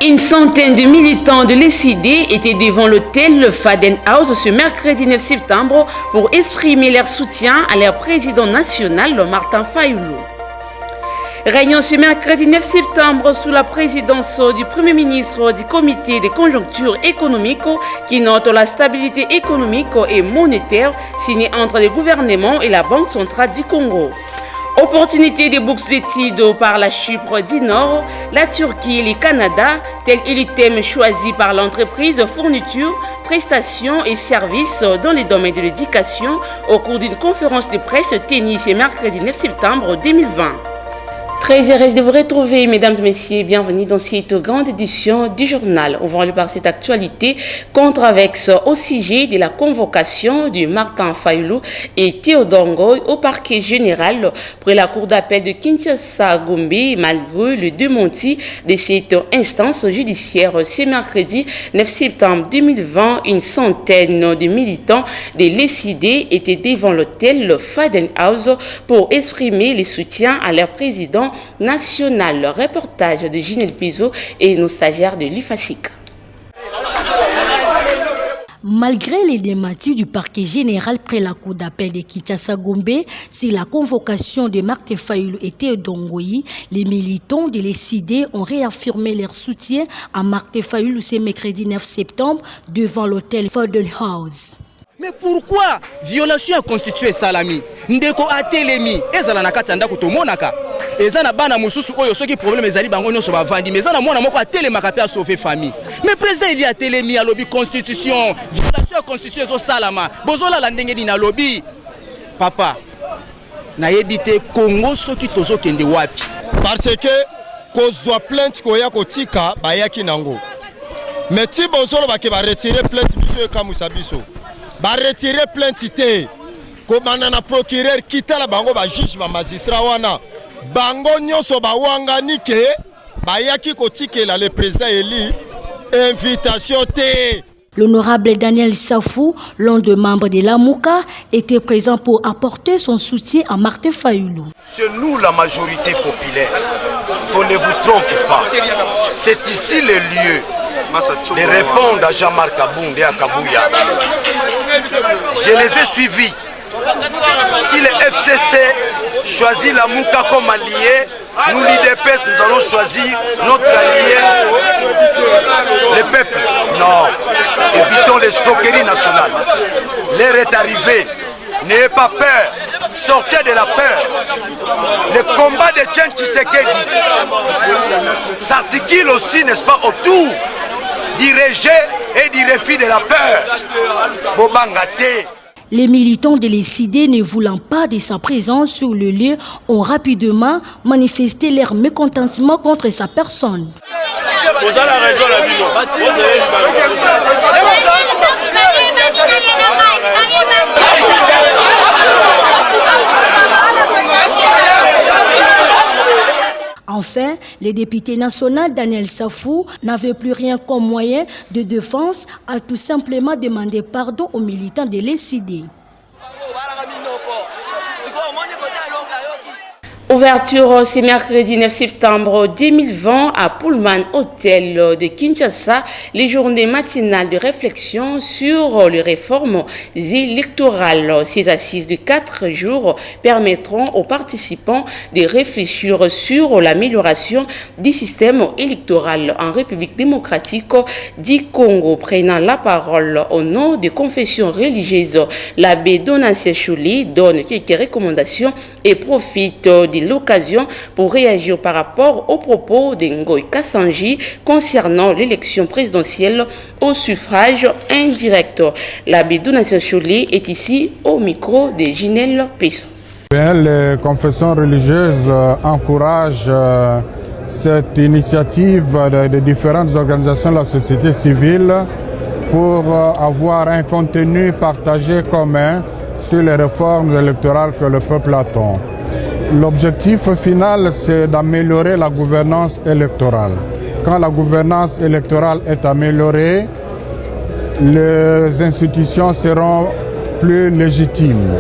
Une centaine de militants de l'ECD étaient devant l'hôtel Faden House ce mercredi 9 septembre pour exprimer leur soutien à leur président national, Martin Fayulu. Réunion ce mercredi 9 septembre sous la présidence du Premier ministre du Comité de conjoncture économique qui note la stabilité économique et monétaire signée entre le gouvernement et la Banque centrale du Congo. Opportunité de bourses d'études par la Chypre du Nord, la Turquie et le Canada, tel est le thème choisi par l'entreprise fourniture, prestations et services dans les domaines de l'éducation au cours d'une conférence de presse tenue ce mercredi 9 septembre 2020. Très heureuse de vous retrouver, mesdames et messieurs. Bienvenue dans cette grande édition du journal. On va aller par cette actualité controverse au sujet de la convocation de Martin Fayulu et Théodore Ngoy au parquet général pour la cour d'appel de Kinshasa-Gombe, malgré le démenti de cette instance judiciaire. Ce mercredi 9 septembre 2020, une centaine de militants de l'ECD étaient devant l'hôtel Faden House pour exprimer le soutien à leur président national. Le reportage de Ginel Piso et nos stagiaires de l'IFASIC. Malgré les démentis du parquet général près la cour d'appel de Kinshasa-Gombe, c'est la convocation de Martin Fayulu et Théodore Ngoy, les militants de l'ECD ont réaffirmé leur soutien à Martin Fayulu ce mercredi 9 septembre devant l'hôtel Faden House. Mais pourquoi violation constituée salami ndeko atelemi ezala na kati ndako tomonaka ezana bana mususu oyo soki problème ezali bango nyonso bavandi mais ezana mwana moko atelemaka pe a sauver famille mais président il y a telemi à lobby constitution violation constitution zo salama bozola la ndenge dina lobby papa na yebite Congo soki tozo kende wapi parce que kozwa plainte koya kotika bayaki nango mais ti bozolo ba ke ba retirer plainte biso ekamusa biso ba retirer plainte te ko banana procureur kitala bango ba juge ba magistrat wana bango nyonso ba wangani ke bayaki kotikela le président Eli invitation te. L'honorable Daniel Safou, l'un des membres de l'AMUCA, était présent pour apporter son soutien à Martin Fayulu. C'est nous la majorité populaire, qu'on ne vous trompe pas. C'est ici le lieu de répondre à Jean-Marc Abound et à Kabouya. Je les ai suivis. Si le FCC choisit la Mouka comme allié, nous l'IDPS, nous allons choisir notre allié, le peuple. Non, évitons l'escroquerie nationale. L'heure est arrivée. N'ayez pas peur. Sortez de la peur. Le combat de Tien Tshisekedi s'articule aussi, n'est-ce pas, autour du rejet et du refus de la peur. Bobangate. Les militants de l'ECD, ne voulant pas de sa présence sur le lieu, ont rapidement manifesté leur mécontentement contre sa personne. Enfin, le député national Daniel Safou n'avait plus rien comme moyen de défense, a tout simplement demandé pardon aux militants de l'ECD. Ouverture ce mercredi 9 septembre 2020 à Pullman Hotel de Kinshasa, les journées matinales de réflexion sur les réformes électorales. Ces assises de 4 jours permettront aux participants de réfléchir sur l'amélioration du système électoral en République démocratique du Congo. Prenant la parole au nom des confessions religieuses, l'abbé Donatien Chouli donne quelques recommandations et profite de l'occasion pour réagir par rapport aux propos de Ngoy Kassanji concernant l'élection présidentielle au suffrage indirect. L'abbé Donatien Chouli est ici au micro de Ginel Piso. Les confessions religieuses encouragent cette initiative de différentes organisations de la société civile pour avoir un contenu partagé commun sur les réformes électorales que le peuple attend. L'objectif final, c'est d'améliorer la gouvernance électorale. Quand la gouvernance électorale est améliorée, les institutions seront plus légitimes.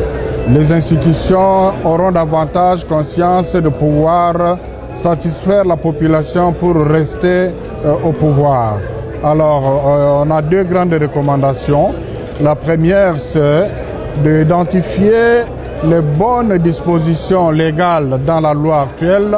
Les institutions auront davantage conscience de pouvoir satisfaire la population pour rester au pouvoir. Alors, on a deux grandes recommandations. La première, c'est d'identifier les bonnes dispositions légales dans la loi actuelle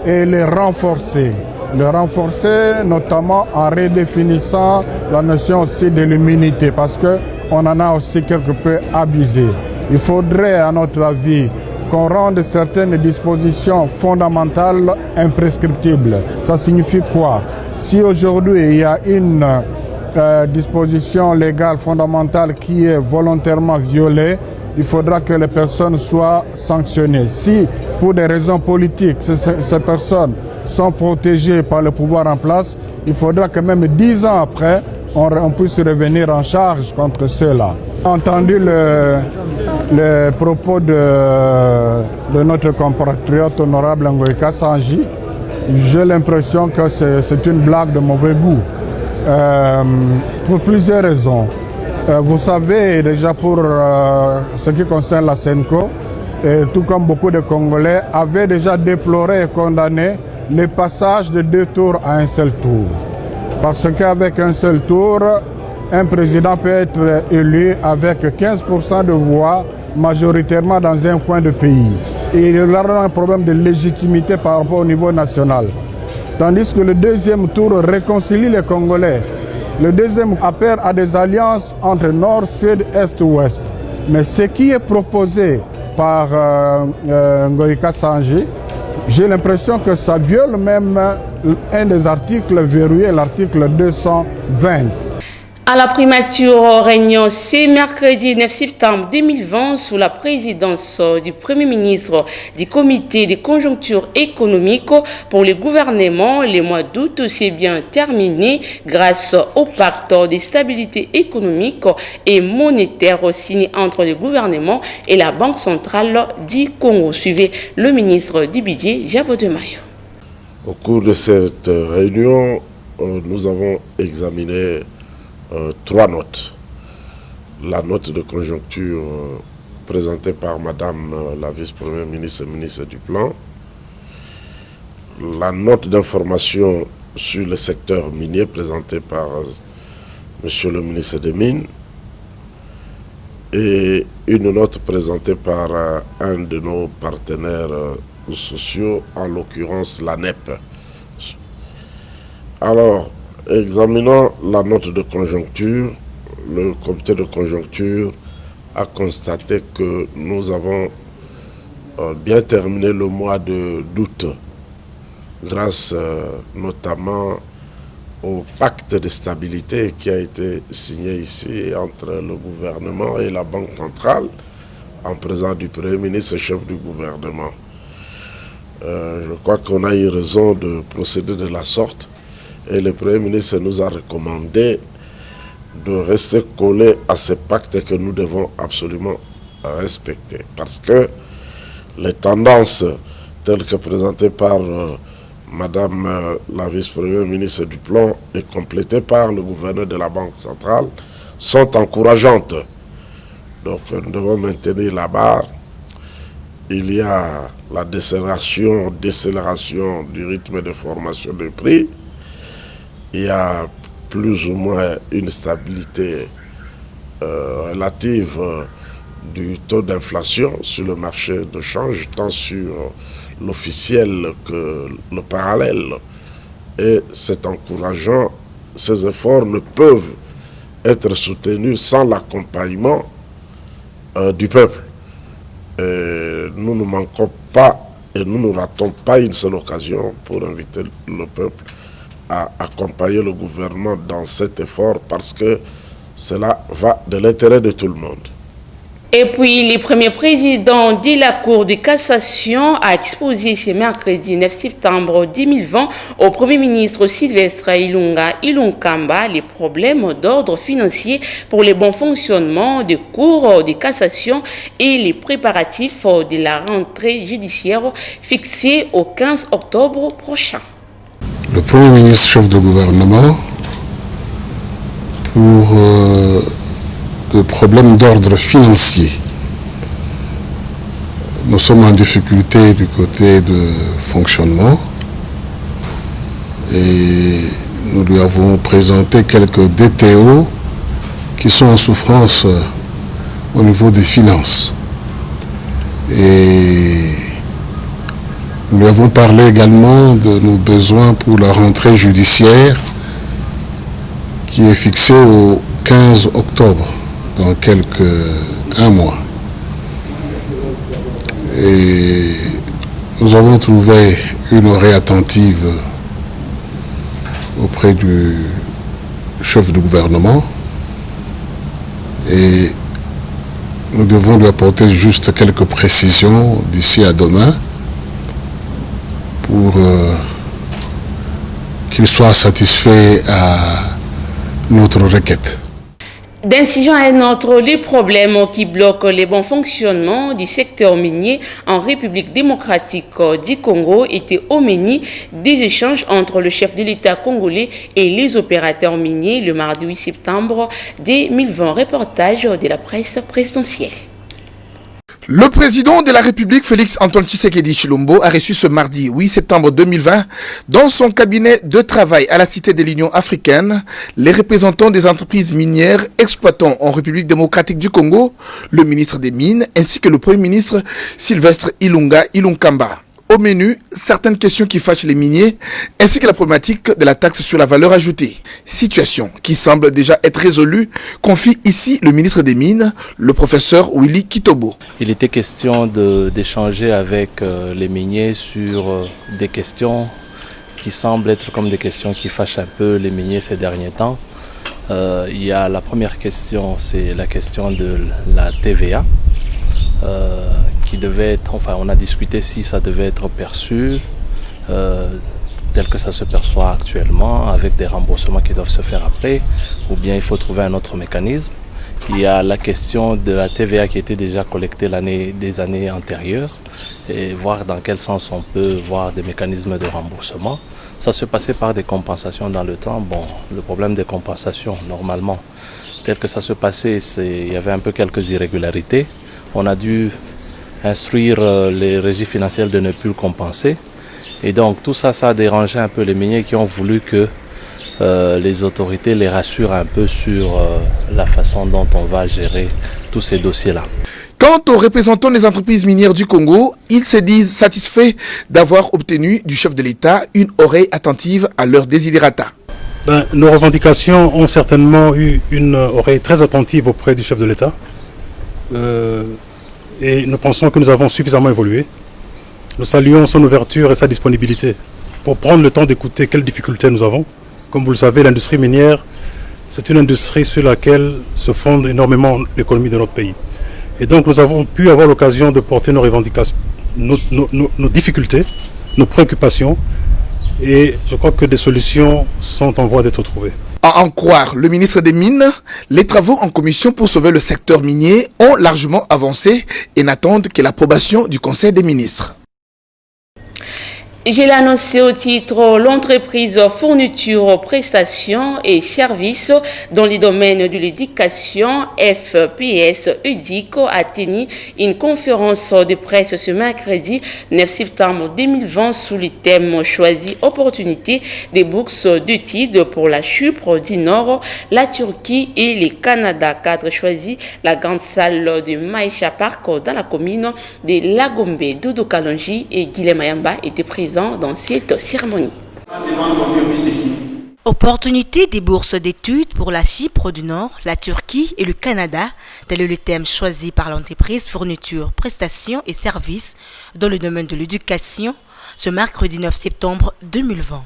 et les renforcer. Le renforcer notamment en redéfinissant la notion aussi de l'immunité parce qu'on en a aussi quelque peu abusé. Il faudrait, à notre avis, qu'on rende certaines dispositions fondamentales imprescriptibles. Ça signifie quoi? Si aujourd'hui il y a une disposition légale fondamentale qui est volontairement violée, il faudra que les personnes soient sanctionnées. Si, pour des raisons politiques, ces personnes sont protégées par le pouvoir en place, il faudra que même 10 ans après, on puisse revenir en charge contre ceux-là. J'ai entendu le propos de notre compatriote honorable Ngoïka Sanji. J'ai l'impression que c'est une blague de mauvais goût. Pour plusieurs raisons. Vous savez, déjà pour ce qui concerne la SENCO, tout comme beaucoup de Congolais, avaient déjà déploré et condamné le passage de 2 tours à un seul tour. Parce qu'avec un seul tour, un président peut être élu avec 15% de voix majoritairement dans un coin de pays. Et il y aura un problème de légitimité par rapport au niveau national. Tandis que le deuxième tour réconcilie les Congolais. Le deuxième appelle à des alliances entre Nord, Sud, Est, Ouest. Mais ce qui est proposé par Ngoïka Sanji, j'ai l'impression que ça viole même un des articles verrouillés, l'article 220. À la primature réunion ce mercredi 9 septembre 2020 sous la présidence du Premier ministre du Comité de conjoncture économique pour le gouvernement, le mois d'août s'est bien terminé grâce au pacte de stabilité économique et monétaire signé entre le gouvernement et la Banque centrale du Congo. Suivez le ministre du Budget, Jabo de Mayo. Au cours de cette réunion, nous avons examiné 3 notes. La note de conjoncture présentée par Madame la vice-première ministre et ministre du Plan. La note d'information sur le secteur minier présentée par Monsieur le ministre des Mines. Et une note présentée par un de nos partenaires sociaux, en l'occurrence l'ANEP. Alors, examinant la note de conjoncture, le comité de conjoncture a constaté que nous avons bien terminé le mois d'août grâce notamment au pacte de stabilité qui a été signé ici entre le gouvernement et la Banque centrale en présence du Premier ministre et chef du gouvernement. Je crois qu'on a eu raison de procéder de la sorte. Et le Premier ministre nous a recommandé de rester collé à ce pacte que nous devons absolument respecter. Parce que les tendances telles que présentées par Madame la vice-première ministre du Plan et complétées par le gouverneur de la Banque centrale sont encourageantes. Donc nous devons maintenir la barre. Il y a la décélération du rythme de formation des prix. Il y a plus ou moins une stabilité relative du taux d'inflation sur le marché de change, tant sur l'officiel que le parallèle. Et c'est encourageant. Ces efforts ne peuvent être soutenus sans l'accompagnement du peuple. Et nous ne manquons pas et nous ne ratons pas une seule occasion pour inviter le peuple à accompagner le gouvernement dans cet effort parce que cela va de l'intérêt de tout le monde. Et puis, le premier président de la Cour de cassation a exposé ce mercredi 9 septembre 2020 au Premier ministre Sylvestre Ilunkamba les problèmes d'ordre financier pour le bon fonctionnement des cours de cassation et les préparatifs de la rentrée judiciaire fixée au 15 octobre prochain. Le Premier ministre chef de gouvernement pour des problèmes d'ordre financier. Nous sommes en difficulté du côté de fonctionnement Et nous lui avons présenté quelques DTO qui sont en souffrance au niveau des finances. Et nous avons parlé également de nos besoins pour la rentrée judiciaire qui est fixée au 15 octobre, dans un mois. Et nous avons trouvé une oreille attentive auprès du chef du gouvernement et nous devons lui apporter juste quelques précisions d'ici à demain pour qu'il soit satisfait à notre requête. D'un sujet à un autre, les problèmes qui bloquent le bon fonctionnement du secteur minier en République démocratique du Congo étaient au menu des échanges entre le chef de l'État congolais et les opérateurs miniers le mardi 8 septembre 2020. Reportage de la presse présidentielle. Le président de la République, Félix-Antoine Tshisekedi Tshilombo, a reçu ce mardi 8 septembre 2020 dans son cabinet de travail à la Cité de l'Union africaine les représentants des entreprises minières exploitant en République démocratique du Congo, le ministre des Mines ainsi que le Premier ministre Sylvestre Ilunga Ilunkamba. Au menu, certaines questions qui fâchent les miniers, ainsi que la problématique de la taxe sur la valeur ajoutée. Situation qui semble déjà être résolue, confie ici le ministre des Mines, le professeur Willy Kitobo. Il était question d'échanger avec les miniers sur des questions qui semblent être comme des questions qui fâchent un peu les miniers ces derniers temps. Il y a la première question, c'est la question de la TVA. Qui devait être, enfin on a discuté si ça devait être perçu tel que ça se perçoit actuellement avec des remboursements qui doivent se faire après ou bien il faut trouver un autre mécanisme. Il y a la question de la TVA qui était déjà collectée des années antérieures et voir dans quel sens on peut voir des mécanismes de remboursement. Ça se passait par des compensations dans le temps. Bon, le problème des compensations normalement tel que ça se passait, il y avait un peu quelques irrégularités. On a dû instruire les régies financières de ne plus le compenser. Et donc tout ça, ça a dérangé un peu les miniers qui ont voulu que les autorités les rassurent un peu sur la façon dont on va gérer tous ces dossiers-là. Quant aux représentants des entreprises minières du Congo, ils se disent satisfaits d'avoir obtenu du chef de l'État une oreille attentive à leurs desiderata. Nos revendications ont certainement eu une oreille très attentive auprès du chef de l'État. Et nous pensons que nous avons suffisamment évolué. Nous saluons son ouverture et sa disponibilité pour prendre le temps d'écouter quelles difficultés nous avons. Comme vous le savez, l'industrie minière, c'est une industrie sur laquelle se fonde énormément l'économie de notre pays. Et donc nous avons pu avoir l'occasion de porter nos revendications, nos difficultés, nos préoccupations. Et je crois que des solutions sont en voie d'être trouvées. À en croire le ministre des Mines, les travaux en commission pour sauver le secteur minier ont largement avancé et n'attendent que l'approbation du Conseil des ministres. Je l'ai annoncé au titre, l'entreprise fourniture, prestations et services dans les domaines de l'éducation, FPS EDIC a tenu une conférence de presse ce mercredi 9 septembre 2020 sous le thème choisi opportunité des bourses d'études pour la Chypre du Nord, la Turquie et le Canada. Cadre choisi la grande salle de Maïcha Park dans la commune de Lagombe. Doudou Kalonji et Guilhem Ayamba étaient présents dans cette cérémonie. Opportunité des bourses d'études pour la Chypre du Nord, la Turquie et le Canada, tel est le thème choisi par l'entreprise fourniture, prestations et services dans le domaine de l'éducation ce mercredi 9 septembre 2020.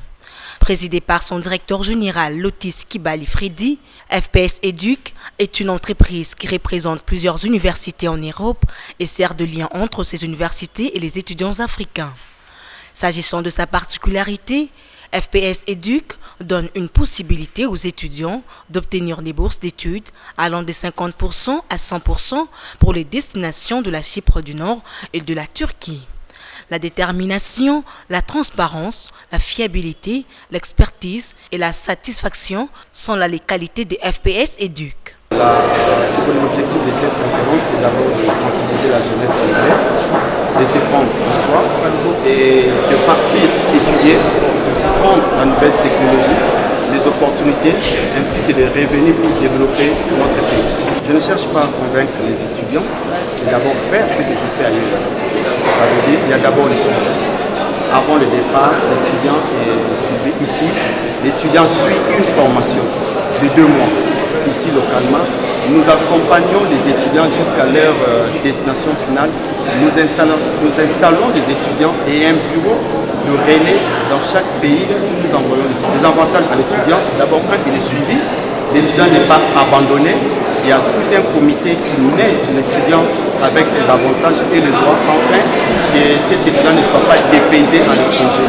Présidé par son directeur général Lotis Kibali Fredi, FPS Educ est une entreprise qui représente plusieurs universités en Europe et sert de lien entre ces universités et les étudiants africains. S'agissant de sa particularité, FPS Educ donne une possibilité aux étudiants d'obtenir des bourses d'études allant de 50% à 100% pour les destinations de la Chypre du Nord et de la Turquie. La détermination, la transparence, la fiabilité, l'expertise et la satisfaction sont là les qualités des FPS Educ. L'objectif de cette conférence, c'est d'abord de sensibiliser la jeunesse congolaise, de se prendre l'histoire et de partir étudier comprendre la nouvelle technologie, les opportunités ainsi que les revenus pour développer notre pays. Je ne cherche pas à convaincre les étudiants, c'est d'abord faire ce que je fais ailleurs. Ça veut dire qu'il y a d'abord les suivis. Avant le départ, l'étudiant est suivi ici. L'étudiant suit une formation de 2 mois ici localement. Nous accompagnons les étudiants jusqu'à leur destination finale. Nous installons les étudiants et un bureau de relais dans chaque pays où nous envoyons les avantages à l'étudiant. D'abord, quand il est suivi, l'étudiant n'est pas abandonné. Il y a tout un comité qui met l'étudiant avec ses avantages et les droits, afin que cet étudiant ne soit pas dépaysé à l'étranger.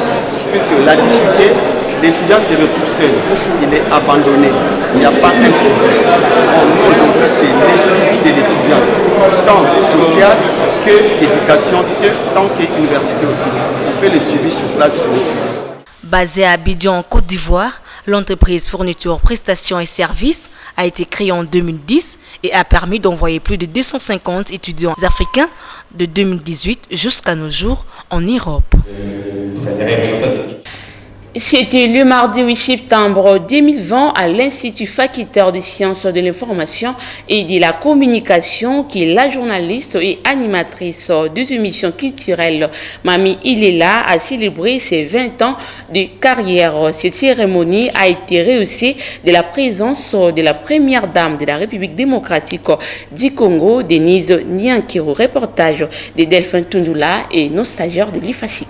Puisque la difficulté, l'étudiant se retrouve seul, il est abandonné, il n'y a pas un suivi. Nous, aujourd'hui, c'est le suivi de l'étudiant, tant social que éducation, tant qu'université aussi. On fait le suivi sur place pour l'étudiant. Basée à Abidjan, en Côte d'Ivoire, l'entreprise Fourniture, Prestations et Services a été créée en 2010 et a permis d'envoyer plus de 250 étudiants africains de 2018 jusqu'à nos jours en Europe. C'était le mardi 8 septembre 2020 à l'Institut Facultaire des Sciences de l'Information et de la Communication qui la journaliste et animatrice des émissions culturelles Mami Ilela a célébré ses 20 ans de carrière. Cette cérémonie a été rehaussée de la présence de la première dame de la République démocratique du Congo, Denise Nyankiro. Reportage de Delphin Tundula et nos stagiaires de l'IFASIC.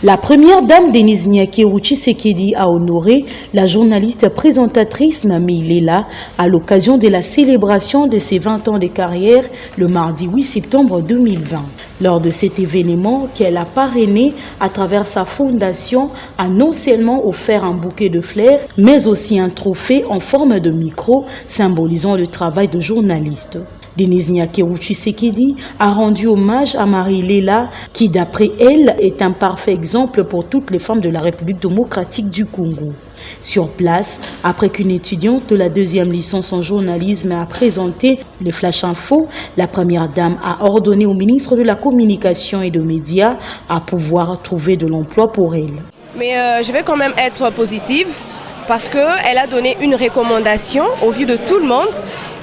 La première dame Denise Nyankiro Tshisekedi a honoré la journaliste présentatrice Mami Ilela à l'occasion de la célébration de ses 20 ans de carrière le mardi 8 septembre 2020. Lors de cet événement qu'elle a parrainé à travers sa fondation, a non seulement offert un bouquet de fleurs, mais aussi un trophée en forme de micro symbolisant le travail de journaliste. Denise Nyankiro Tshisekedi a rendu hommage à Mami Ilela qui, d'après elle, est un parfait exemple pour toutes les femmes de la République démocratique du Congo. Sur place, après qu'une étudiante de la 2e licence en journalisme a présenté le Flash Info, la première dame a ordonné au ministre de la Communication et des Médias à pouvoir trouver de l'emploi pour elle. Mais je vais quand même être positive parce qu'elle a donné une recommandation au vu de tout le monde.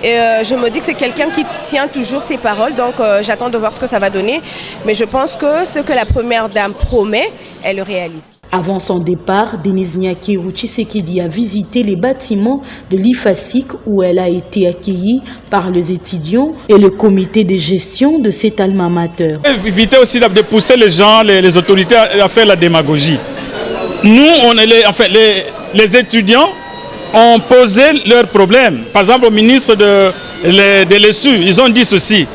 Et je me dis que c'est quelqu'un qui tient toujours ses paroles, donc j'attends de voir ce que ça va donner. Mais je pense que ce que la première dame promet, elle le réalise. Avant son départ, Denise Nyankiro Tshisekedi a visité les bâtiments de l'IFASIC où elle a été accueillie par les étudiants et le comité de gestion de cet alma mater. Éviter aussi de pousser les gens, les autorités à faire la démagogie. Nous, les étudiants ont posé leurs problèmes. Par exemple, au ministre de l'ESU, ils ont dit ceci.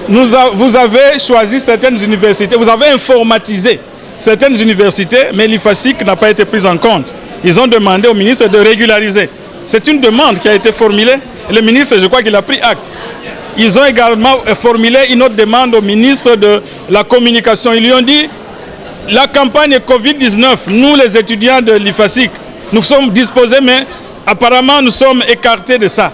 Vous avez choisi certaines universités, vous avez informatisé certaines universités, mais l'IFASIC n'a pas été prise en compte. Ils ont demandé au ministre de régulariser. C'est une demande qui a été formulée. Le ministre, je crois qu'il a pris acte. Ils ont également formulé une autre demande au ministre de la Communication. Ils lui ont dit, la campagne Covid-19, nous les étudiants de l'IFASIC, nous sommes disposés, mais apparemment nous sommes écartés de ça.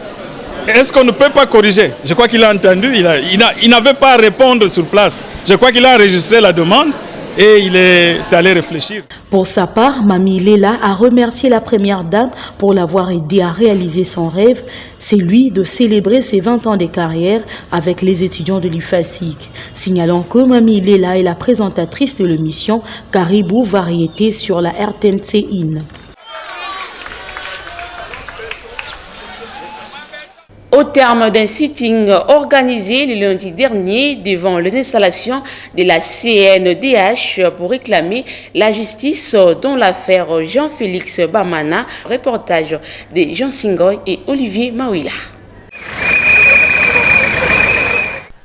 Est-ce qu'on ne peut pas corriger? Je crois qu'il a entendu, il n'avait pas à répondre sur place. Je crois qu'il a enregistré la demande et il est allé réfléchir. Pour sa part, Mami Ilela a remercié la première dame pour l'avoir aidé à réaliser son rêve, celui de célébrer ses 20 ans de carrière avec les étudiants de l'IFASIC. Signalant que Mami Ilela est la présentatrice de l'émission Caribou Variété sur la RTNC IN. Au terme d'un sitting organisé le lundi dernier devant l'installation de la CNDH pour réclamer la justice dans l'affaire Jean-Félix Bamana, reportage de Jean Singoy et Olivier Mawila.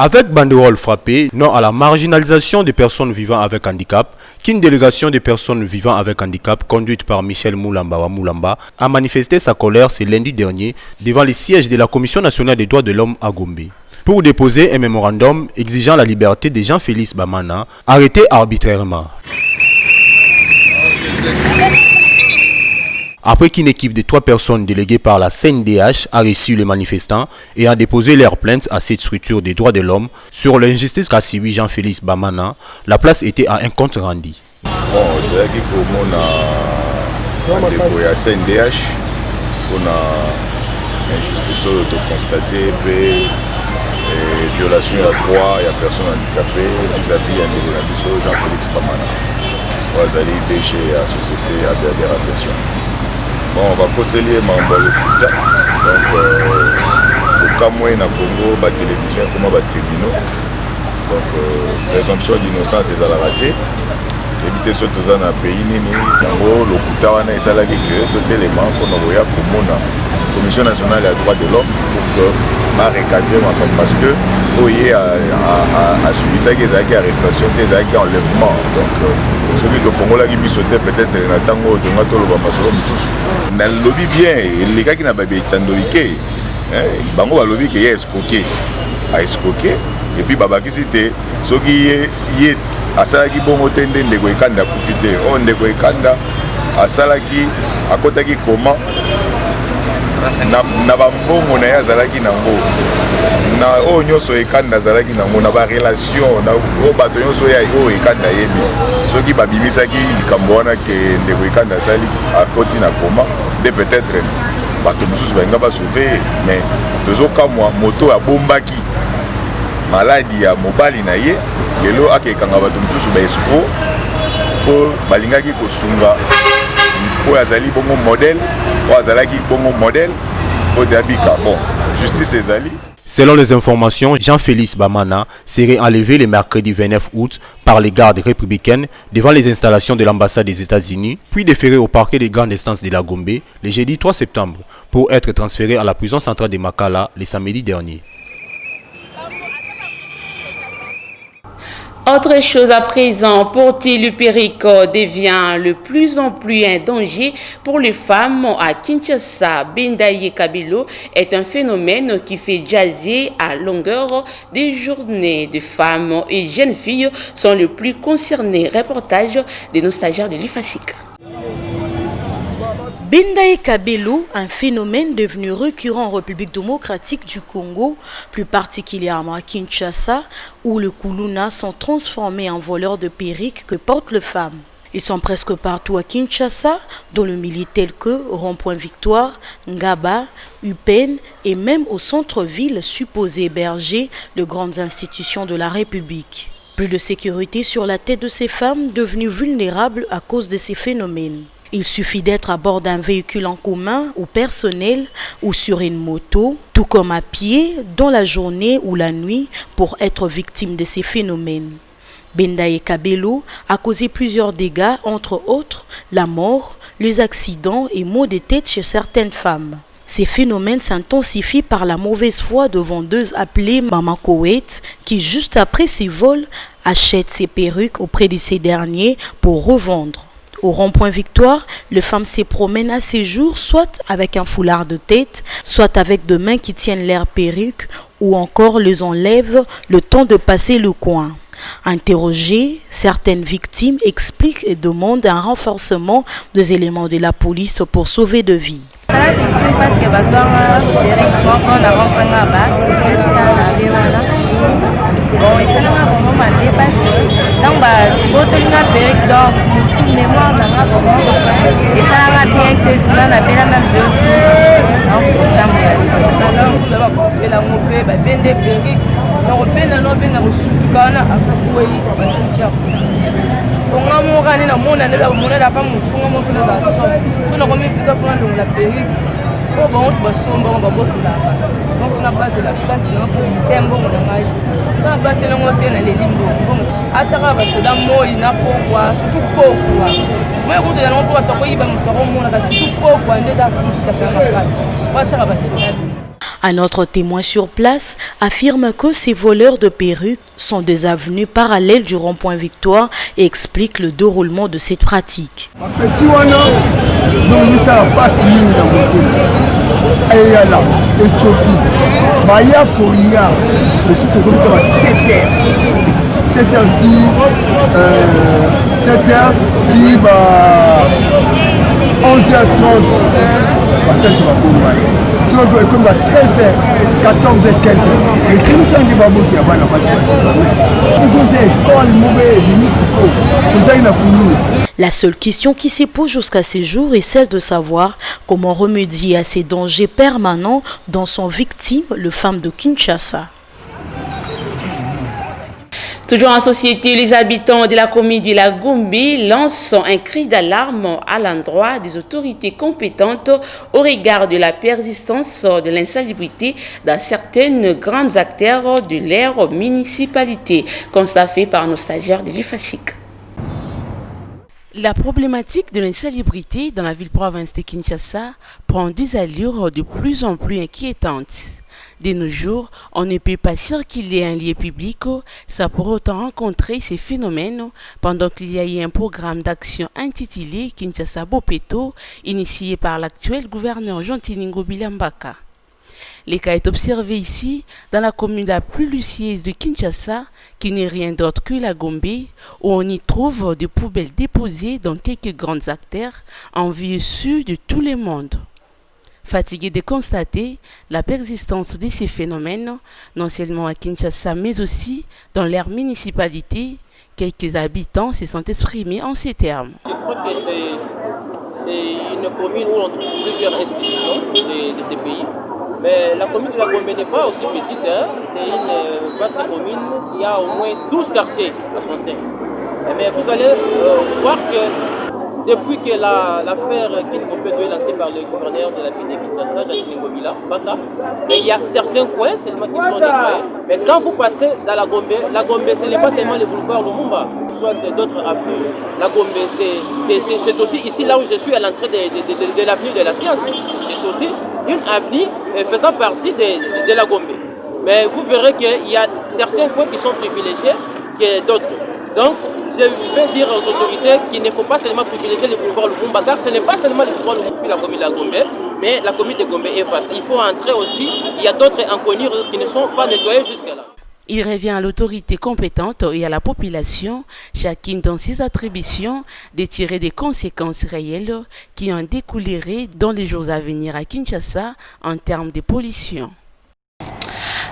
Avec banderole frappée, non à la marginalisation des personnes vivant avec handicap, qu'une délégation des personnes vivant avec handicap, conduite par Michel Moulamba, a manifesté sa colère ce lundi dernier devant les sièges de la Commission nationale des droits de l'homme à Gombe, pour déposer un mémorandum exigeant la liberté de Jean-Félix Bamana, arrêté arbitrairement. Après qu'une équipe de 3 personnes déléguées par la CNDH a reçu les manifestants et a déposé leur plainte à cette structure des droits de l'homme sur l'injustice qu'a subi Jean-Félix Bamana, la place était à un compte rendu. Bon, on a CNDH, on a injustice de constater, violation à droit, il y a personnes handicapées vis-à-vis de Jean-Félix Bamana. On va aller DG à la société à des répressions. Bon, on va conseiller Mambolo Kuta. Donc, au cas où na Congo, la télévision, comment va tribunaux. Donc, présomption d'innocence est à la raté. Éviter ce que dans un pays, le Kuta wana est à la créer tout élément pour nous voir pour la Commission nationale des droits de l'homme pour que ma recadrer parce que Oye a subi ça des arrestations, des enlèvements. Donc, ceux qui te font là qui sauter peut-être na tango de ngato lo basolo mususu. Na lobby bien les gars qui na ba itandolike. Bango ba lobby qui est escroqué. A escroqué et puis baba qui cité ceux qui y asalaki bongo tende ndeko ekanda kufite o ndeko ekanda asalaki akotaki comment na bambongo na ya azalaki nango na oyo nyonso ekanda azalaki nango na barelation na oyo bato nyonso ya oyo ekanda yebi soki babimisaki likambo wana ke ndeko ekanda asali akoti na koma nde peut-être bato mosusu balinga basauve mais tozokamwa moto abombaki maladi ya mobali na ye lelo akekanga bato mosusu baescro po balingaki kosunga oyo azali bongo modèle oyo azalaki bongo modèle oyo dabika bon justice ezali. Selon les informations, Jean-Félix Bamana serait enlevé le mercredi 29 août par les gardes républicaines devant les installations de l'ambassade des États-Unis, puis déféré au parquet des grandes instances de la Gombe le jeudi 3 septembre pour être transféré à la prison centrale de Makala le samedi dernier. Autre chose à présent, porter le perruque devient de plus en plus un danger pour les femmes à Kinshasa. Bendaye Kabilo est un phénomène qui fait jaser à longueur des journées. De femmes et jeunes filles sont les plus concernées. Reportage de nos stagiaires de l'IFASIC. Bendaye Kabelo, un phénomène devenu récurrent en République démocratique du Congo, plus particulièrement à Kinshasa, où les Koulouna sont transformés en voleurs de perruques que portent les femmes. Ils sont presque partout à Kinshasa, dans le milieu tel que Rond-Point Victoire, Ngaba, Upen et même au centre-ville supposé héberger les grandes institutions de la République. Plus de sécurité sur la tête de ces femmes devenues vulnérables à cause de ces phénomènes. Il suffit d'être à bord d'un véhicule en commun ou personnel ou sur une moto, tout comme à pied, dans la journée ou la nuit, pour être victime de ces phénomènes. Bendaye Kabelo a causé plusieurs dégâts, entre autres la mort, les accidents et maux de tête chez certaines femmes. Ces phénomènes s'intensifient par la mauvaise foi de vendeuses appelées Mama Koweït qui, juste après ces vols, achètent ces perruques auprès de ces derniers pour revendre. Au rond-point Victoire, les femmes se promènent à ces jours soit avec un foulard de tête, soit avec des mains qui tiennent leurs perruques ou encore les enlèvent le temps de passer le coin. Interrogées, certaines victimes expliquent et demandent un renforcement des éléments de la police pour sauver des vies. Bon, et c'est là vraiment mal parce que donc bah botolinga perruque donc toute mémoire n'a pas comment et ça n'a bien que ça n'a pas même deux donc ça me là bas c'est la mopé bah ben des perruques donc ben là non ben na usukana akakuyi batia on a mon rani na mona na mona la pas mon fonga mon fina za so na komi fika fona donc la perruque oh bon on va somber on va botter là on n'a pas de la plante c'est un bon ngai ça va te l'envoyer dans les limbo ataka ba soda moi na pourquoi surtout pourquoi moi vous de l'envoyer to ko iba mutoro mona ka surtout pourquoi ndeda kuska kama kwa ataka ba soda. Un autre témoin sur place affirme que ces voleurs de perruques sont des avenues parallèles du rond-point Victoire et explique le déroulement de cette pratique. 11h30, basali bakombani. Soki ekomba 13h, 14h, 15h. Ekombi baboti ya bana basi. Ezoza ekole moko ebimi sikoyo. Tozali na kululu. La seule question qui se pose jusqu'à ces jours est celle de savoir comment remédier à ces dangers permanents dont sont victimes les femmes de Kinshasa. Toujours en société, les habitants de la commune de la Gombe lancent un cri d'alarme à l'endroit des autorités compétentes au regard de la persistance de l'insalubrité dans certaines grandes artères de leur municipalité, constaté par nos stagiaires de l'IFASIC. La problématique de l'insalubrité dans la ville-province de Kinshasa prend des allures de plus en plus inquiétantes. De nos jours, on ne peut pas circuler un lieu public sans pour autant rencontrer ces phénomènes pendant qu'il y a eu un programme d'action intitulé Kinshasa Bopeto, initié par l'actuel gouverneur Jean-Tiningo Bilambaka. Les cas est observé ici dans la commune la plus lucieuse de Kinshasa, qui n'est rien d'autre que la Gombe, où on y trouve des poubelles déposées dans quelques grandes artères en vue sûre de tout le monde. Fatigué de constater la persistance de ces phénomènes, non seulement à Kinshasa, mais aussi dans leur municipalité, quelques habitants se sont exprimés en ces termes. Je crois que c'est une commune où on trouve plusieurs institutions de ce pays. Mais la commune de la Gombe n'est pas aussi petite, hein. C'est une vaste commune, il y a au moins 12 quartiers à son sein. Mais vous allez voir que depuis que l'affaire Kinbopeto est lancée par le gouverneur de la ville de Kinshasa, Jean-Tiningo Bilambaka, il y a certains coins seulement qui sont nettoyés. Mais quand vous passez dans la Gombe, ce n'est pas seulement le boulevard Lumumba, soit d'autres avenues. La Gombe, c'est aussi ici, là où je suis, à l'entrée de l'avenue de la Science. C'est aussi une avenue faisant partie de la Gombe. Mais vous verrez qu'il y a certains coins qui sont privilégiés que d'autres. Donc, je vais dire aux autorités qu'il ne faut pas seulement privilégier le boulevard Lumumba, car ce n'est pas seulement le boulevard Lumumba, la commune de la Gombe, mais la commune de Gombe est vaste. Il faut entrer aussi, il y a d'autres inconnus qui ne sont pas nettoyés jusqu'à là. Il revient à l'autorité compétente et à la population, chacune dans ses attributions, de tirer des conséquences réelles qui en découleraient dans les jours à venir à Kinshasa en termes de pollution.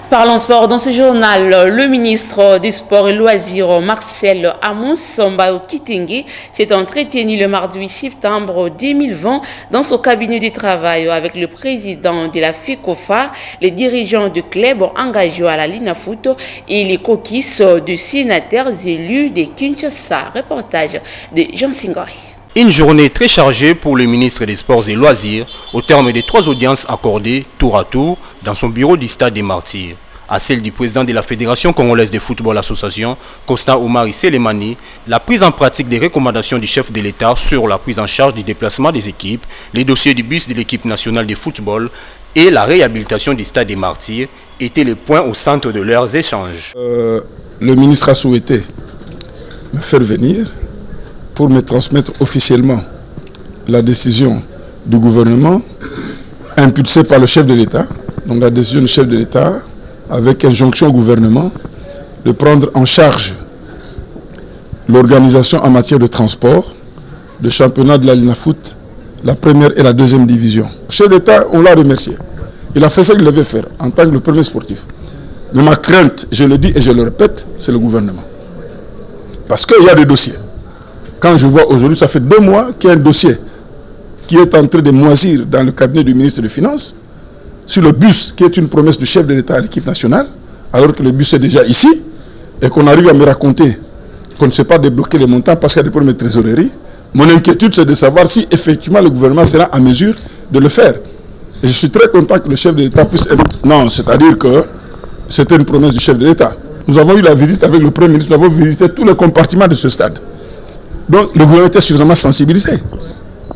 Parlons sport dans ce journal. Le ministre des Sports et Loisirs, Marcel Amos Mbao Kitenge, s'est entretenu le mardi 8 septembre 2020 dans son cabinet de travail avec le président de la FECOFA, les dirigeants de clubs engagés à la Linafoot et les coquilles de sénateurs élus de Kinshasa. Reportage de Jean Singori. Une journée très chargée pour le ministre des Sports et Loisirs au terme des 3 audiences accordées tour à tour dans son bureau du Stade des Martyrs. À celle du président de la Fédération congolaise de football association, Constant Omar Selemani, la prise en pratique des recommandations du chef de l'État sur la prise en charge du déplacement des équipes, les dossiers du bus de l'équipe nationale de football et la réhabilitation du Stade des Martyrs étaient les points au centre de leurs échanges. Le ministre a souhaité me faire venir pour me transmettre officiellement la décision du gouvernement impulsée par le chef de l'État, donc la décision du chef de l'État avec injonction au gouvernement de prendre en charge l'organisation en matière de transport, de championnat de la Linafoot, la première et la deuxième division. Le chef de l'État, on l'a remercié. Il a fait ce qu'il devait faire en tant que le premier sportif. Mais ma crainte, je le dis et je le répète, c'est le gouvernement. Parce qu'il y a des dossiers. Quand je vois aujourd'hui, ça fait 2 mois qu'il y a un dossier qui est en train de moisir dans le cabinet du ministre des Finances sur le bus qui est une promesse du chef de l'État à l'équipe nationale, alors que le bus est déjà ici et qu'on arrive à me raconter qu'on ne sait pas débloquer les montants parce qu'il y a des problèmes de trésorerie. Mon inquiétude, c'est de savoir si effectivement le gouvernement sera en mesure de le faire. Et je suis très content que le chef de l'État puisse... Non, c'est-à-dire que c'était une promesse du chef de l'État. Nous avons eu la visite avec le Premier ministre, nous avons visité tous les compartiments de ce stade. Donc le gouvernement était suffisamment sensibilisé.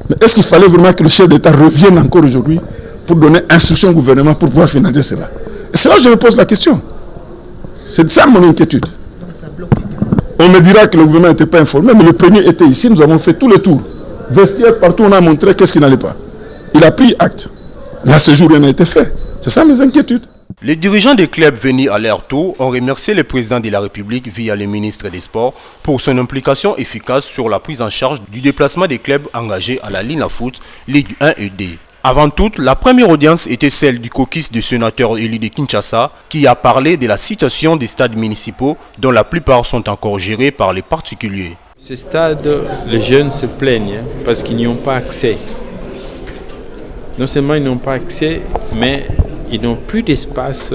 Mais est-ce qu'il fallait vraiment que le chef d'État revienne encore aujourd'hui pour donner instruction au gouvernement pour pouvoir financer cela? Et c'est là que je me pose la question. C'est ça mon inquiétude. On me dira que le gouvernement n'était pas informé, mais le premier était ici, nous avons fait tout le tour. Vestiaire, partout on a montré qu'est-ce qui n'allait pas. Il a pris acte. Mais à ce jour, rien n'a été fait. C'est ça mes inquiétudes. Les dirigeants des clubs venus à leur tour ont remercié le président de la République via le ministre des Sports pour son implication efficace sur la prise en charge du déplacement des clubs engagés à la Ligue Foot, Ligue 1 et D. Avant toute, la première audience était celle du caucus du sénateur élu de Kinshasa qui a parlé de la situation des stades municipaux dont la plupart sont encore gérés par les particuliers. Ces stades, les jeunes se plaignent parce qu'ils n'y ont pas accès. Non seulement ils n'ont pas accès, mais ils n'ont plus d'espace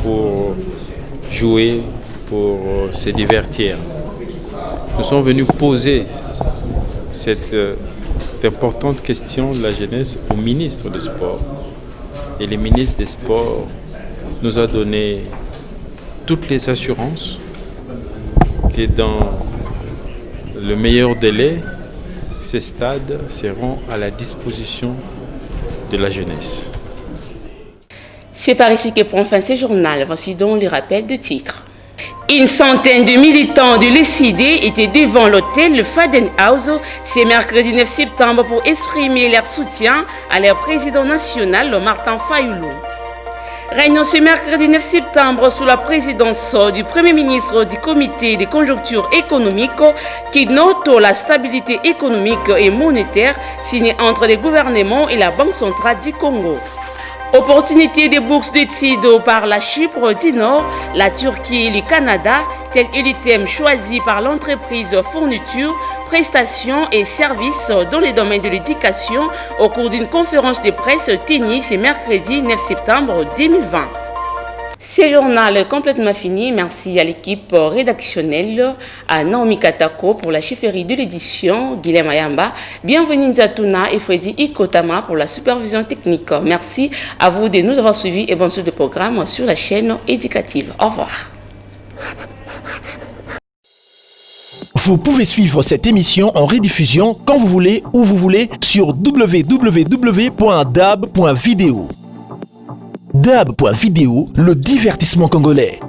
pour jouer, pour se divertir. Nous sommes venus poser cette importante question de la jeunesse au ministre des Sports. Et le ministre des Sports nous a donné toutes les assurances que dans le meilleur délai, ces stades seront à la disposition de la jeunesse. C'est par ici que prend fin ce journal. Voici donc les rappels de titres. Une centaine de militants de l'ECD étaient devant l'hôtel Faden House ce mercredi 9 septembre pour exprimer leur soutien à leur président national, Martin Fayulu. Réunion ce mercredi 9 septembre sous la présidence du Premier ministre du Comité de conjoncture économique qui note la stabilité économique et monétaire signée entre le gouvernement et la Banque centrale du Congo. Opportunité de bourses d'études par la Chypre du Nord, la Turquie et le Canada, tel est le thème choisi par l'entreprise fourniture, prestations et services dans le domaine de l'éducation au cours d'une conférence de presse tenue ce mercredi 9 septembre 2020. Ce journal est complètement fini. Merci à l'équipe rédactionnelle, à Naomi Katako pour la chefferie de l'édition, Guilhem Ayamba, bienvenue Zatouna et Freddy Ikotama pour la supervision technique. Merci à vous de nous avoir suivis et bonne suite de programme sur la chaîne éducative. Au revoir. Vous pouvez suivre cette émission en rediffusion quand vous voulez, où vous voulez, sur www.dab.video. Dab.video, le divertissement congolais.